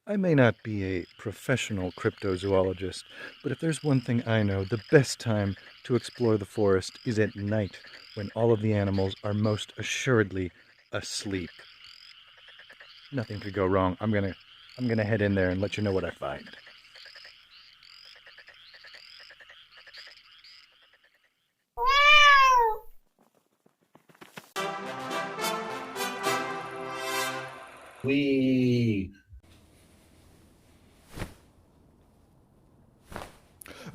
I may not be a professional cryptozoologist, but if there's one thing I know, the best time to explore the forest is at night, when all of the animals are most assuredly asleep. Nothing could go wrong. I'm gonna head in there and let you know what I find. We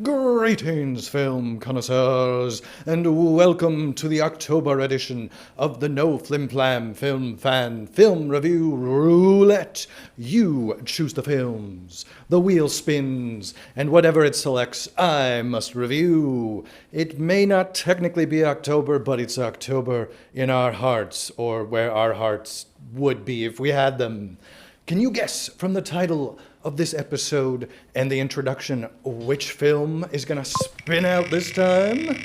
Greetings, film connoisseurs, and welcome to the October edition of the No Flimflam Film Fan Film Review Roulette. You choose the films, the wheel spins, and whatever it selects, I must review. It may not technically be October, but it's October in our hearts, or where our hearts would be if we had them. Can you guess from the title of this episode and the introduction which film is gonna spin out this time?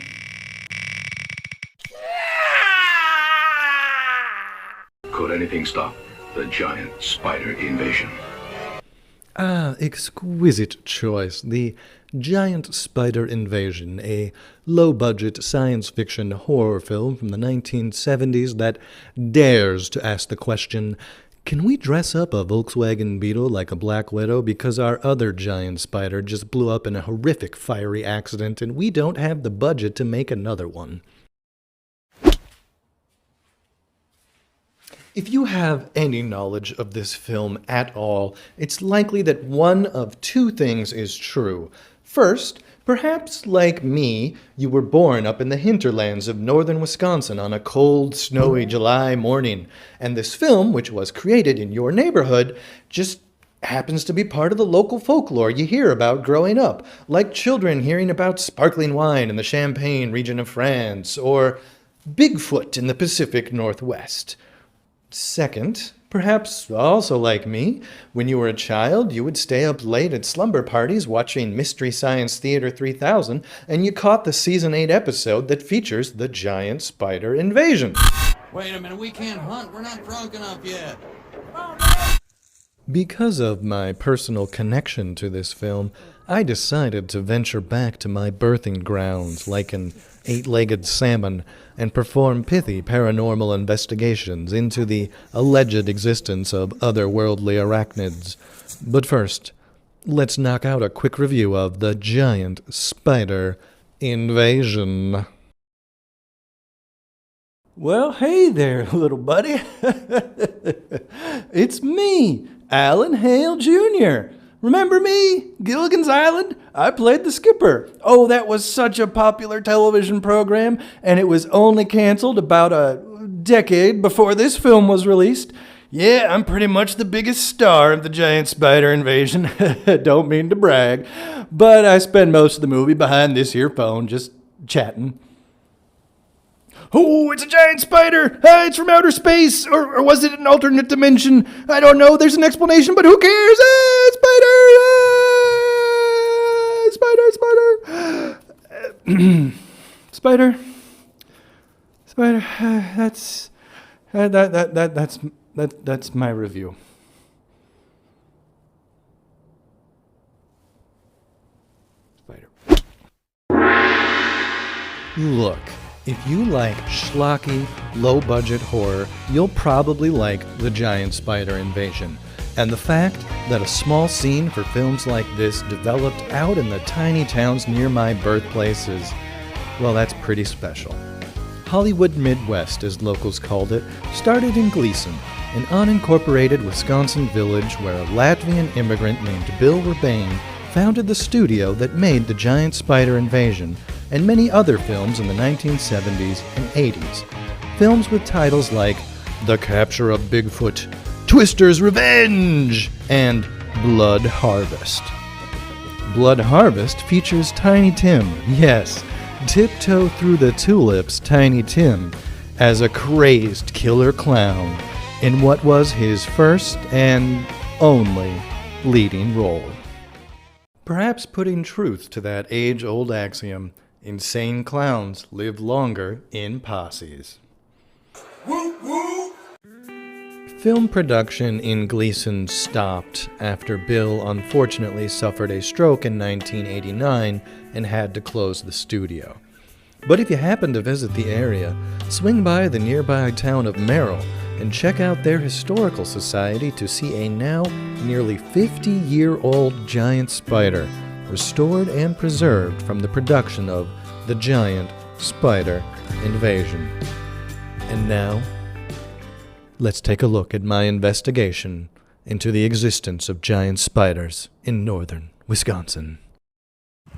could anything stop the giant spider invasion? Ah, exquisite choice. The Giant Spider Invasion, a low-budget science fiction horror film from the 1970s that dares to ask the question, can we dress up a Volkswagen Beetle like a Black Widow because our other giant spider just blew up in a horrific fiery accident and we don't have the budget to make another one? If you have any knowledge of this film at all, it's likely that one of two things is true. First, perhaps like me, you were born up in the hinterlands of northern Wisconsin on a cold, snowy July morning, and this film, which was created in your neighborhood, just happens to be part of the local folklore you hear about growing up, like children hearing about sparkling wine in the Champagne region of France, or Bigfoot in the Pacific Northwest. Second, perhaps also like me, when you were a child, you would stay up late at slumber parties watching Mystery Science Theater 3000, and you caught the Season 8 episode that features the giant spider invasion. Wait a minute, we can't hunt. We're not drunk enough yet. Because of my personal connection to this film, I decided to venture back to my birthing grounds like an eight-legged salmon and perform pithy paranormal investigations into the alleged existence of otherworldly arachnids. But first, let's knock out a quick review of the Giant Spider Invasion. Well, hey there, little buddy. It's me, Alan Hale Jr. Remember me? Gilligan's Island? I played the skipper. Oh, that was such a popular television program, and it was only canceled about a decade before this film was released. Yeah, I'm pretty much the biggest star of the Giant Spider Invasion. Don't mean to brag, but I spend most of the movie behind this here phone just chatting. Oh, it's a giant spider! It's from outer space! Or was it an alternate dimension? I don't know, there's an explanation, but who cares? Spider! Spider! Spider! Spider, that's my review. Spider. Look. If you like schlocky, low-budget horror, you'll probably like The Giant Spider Invasion. And the fact that a small scene for films like this developed out in the tiny towns near my birthplace is, well, that's pretty special. Hollywood Midwest, as locals called it, started in Gleason, an unincorporated Wisconsin village where a Latvian immigrant named Bill Rebane founded the studio that made The Giant Spider Invasion and many other films in the 1970s and 80s. Films with titles like The Capture of Bigfoot, Twister's Revenge, and Blood Harvest. Blood Harvest features Tiny Tim, yes, Tiptoe Through the Tulips Tiny Tim, as a crazed killer clown in what was his first and only leading role. Perhaps putting truth to that age-old axiom, insane clowns live longer in posses. Film production in Gleason stopped after Bill unfortunately suffered a stroke in 1989 and had to close the studio. But if you happen to visit the area, swing by the nearby town of Merrill and check out their historical society to see a now nearly 50-year-old giant spider restored and preserved from the production of The Giant Spider Invasion. And now, let's take a look at my investigation into the existence of giant spiders in northern Wisconsin.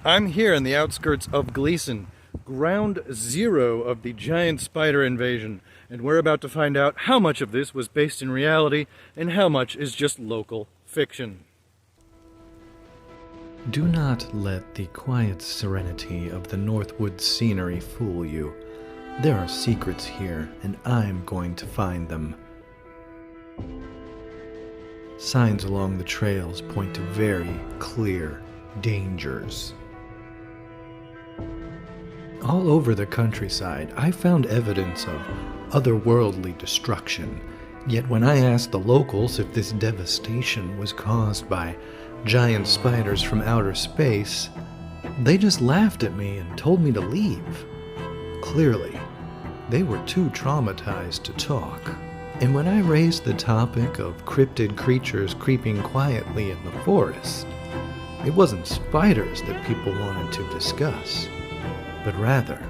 I'm here in the outskirts of Gleason, ground zero of the giant spider invasion, and we're about to find out how much of this was based in reality and how much is just local fiction. Do not let the quiet serenity of the Northwood scenery fool you. There are secrets here, and I'm going to find them. Signs along the trails point to very clear dangers. All over the countryside, I found evidence of otherworldly destruction. Yet when I asked the locals if this devastation was caused by giant spiders from outer space, they just laughed at me and told me to leave. Clearly, they were too traumatized to talk. And when I raised the topic of cryptid creatures creeping quietly in the forest, it wasn't spiders that people wanted to discuss, but rather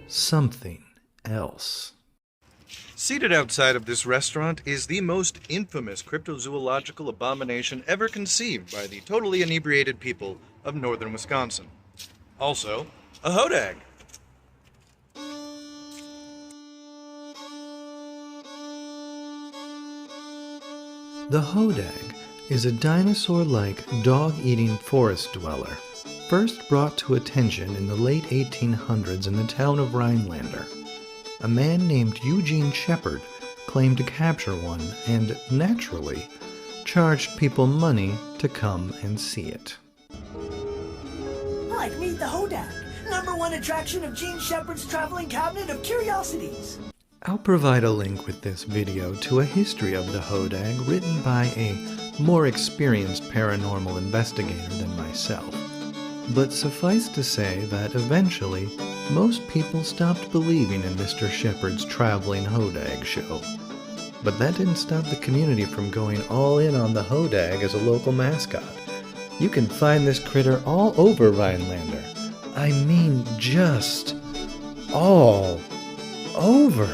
something else. Seated outside of this restaurant is the most infamous cryptozoological abomination ever conceived by the totally inebriated people of northern Wisconsin. Also, a Hodag. The Hodag is a dinosaur-like dog-eating forest dweller, first brought to attention in the late 1800s in the town of Rhinelander. A man named Eugene Shepard claimed to capture one and, naturally, charged people money to come and see it. Like, meet the Hodag, #1 attraction of Gene Shepard's traveling cabinet of curiosities. I'll provide a link with this video to a history of the Hodag written by a more experienced paranormal investigator than myself. But suffice to say that eventually, most people stopped believing in Mr. Shepard's traveling Hodag show. But that didn't stop the community from going all in on the Hodag as a local mascot. You can find this critter all over Rhinelander. I mean, just all over.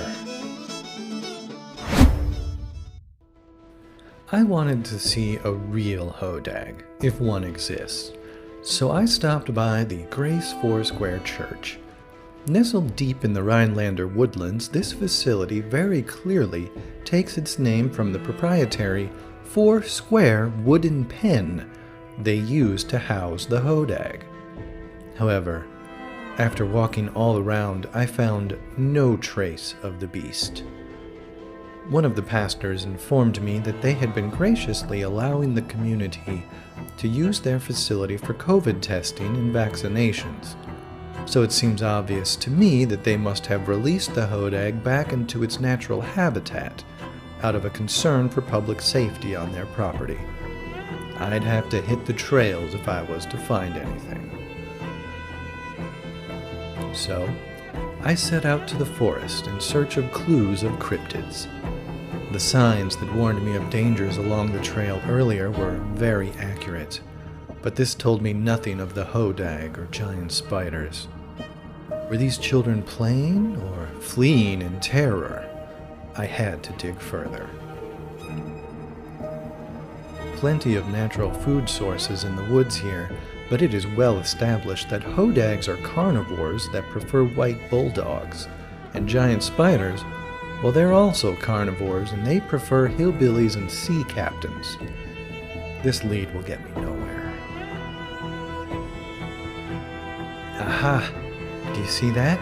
I wanted to see a real Hodag, if one exists. So I stopped by the Grace Foursquare Church. Nestled deep in the Rhinelander woodlands, this facility very clearly takes its name from the proprietary four-square wooden pen they use to house the Hodag. However, after walking all around, I found no trace of the beast. One of the pastors informed me that they had been graciously allowing the community to use their facility for COVID testing and vaccinations. So it seems obvious to me that they must have released the Hodag back into its natural habitat out of a concern for public safety on their property. I'd have to hit the trails if I was to find anything. So, I set out to the forest in search of clues of cryptids. The signs that warned me of dangers along the trail earlier were very accurate, but this told me nothing of the Hodag or giant spiders. Were these children playing or fleeing in terror? I had to dig further. Plenty of natural food sources in the woods here, but it is well established that Hodags are carnivores that prefer white bulldogs, and giant spiders, well, they're also carnivores and they prefer hillbillies and sea captains. This lead will get me nowhere. Aha! Do you see that?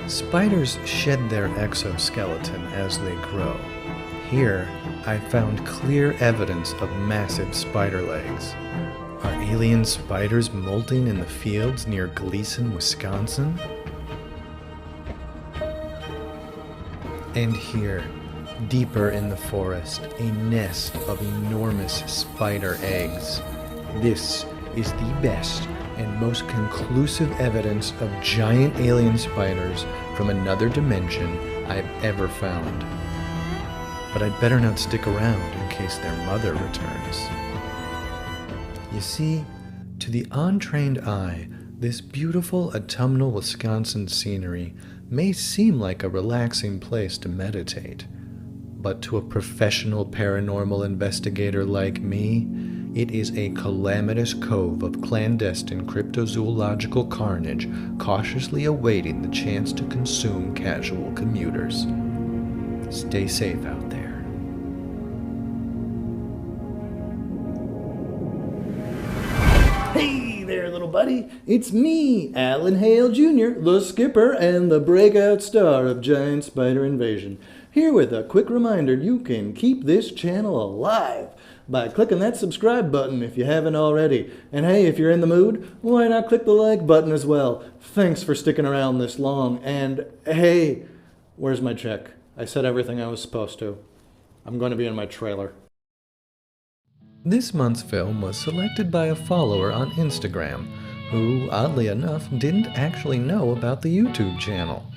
Spiders shed their exoskeleton as they grow. Here, I found clear evidence of massive spider legs. Are alien spiders molting in the fields near Gleason, Wisconsin? And here, Deeper in the forest, a nest of enormous spider eggs. This is the best and most conclusive evidence of giant alien spiders from another dimension I've ever found. But I'd better not stick around in case their mother returns. You see, to the untrained eye, this beautiful autumnal Wisconsin scenery may seem like a relaxing place to meditate. But to a professional paranormal investigator like me, it is a calamitous cove of clandestine cryptozoological carnage cautiously awaiting the chance to consume casual commuters. Stay safe out there. Hey there, little buddy. It's me, Alan Hale Jr., the skipper and the breakout star of Giant Spider Invasion. Here with a quick reminder you can keep this channel alive by clicking that subscribe button if you haven't already. And hey, if you're in the mood, why not click the like button as well? Thanks for sticking around this long. And hey, where's my check? I said everything I was supposed to. I'm going to be in my trailer. This month's film was selected by a follower on Instagram who, oddly enough, didn't actually know about the YouTube channel.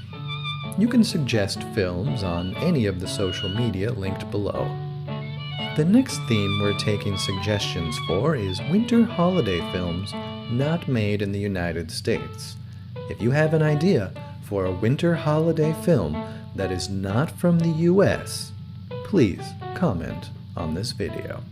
You can suggest films on any of the social media linked below. The next theme we're taking suggestions for is winter holiday films not made in the United States. If you have an idea for a winter holiday film that is not from the US, please comment on this video.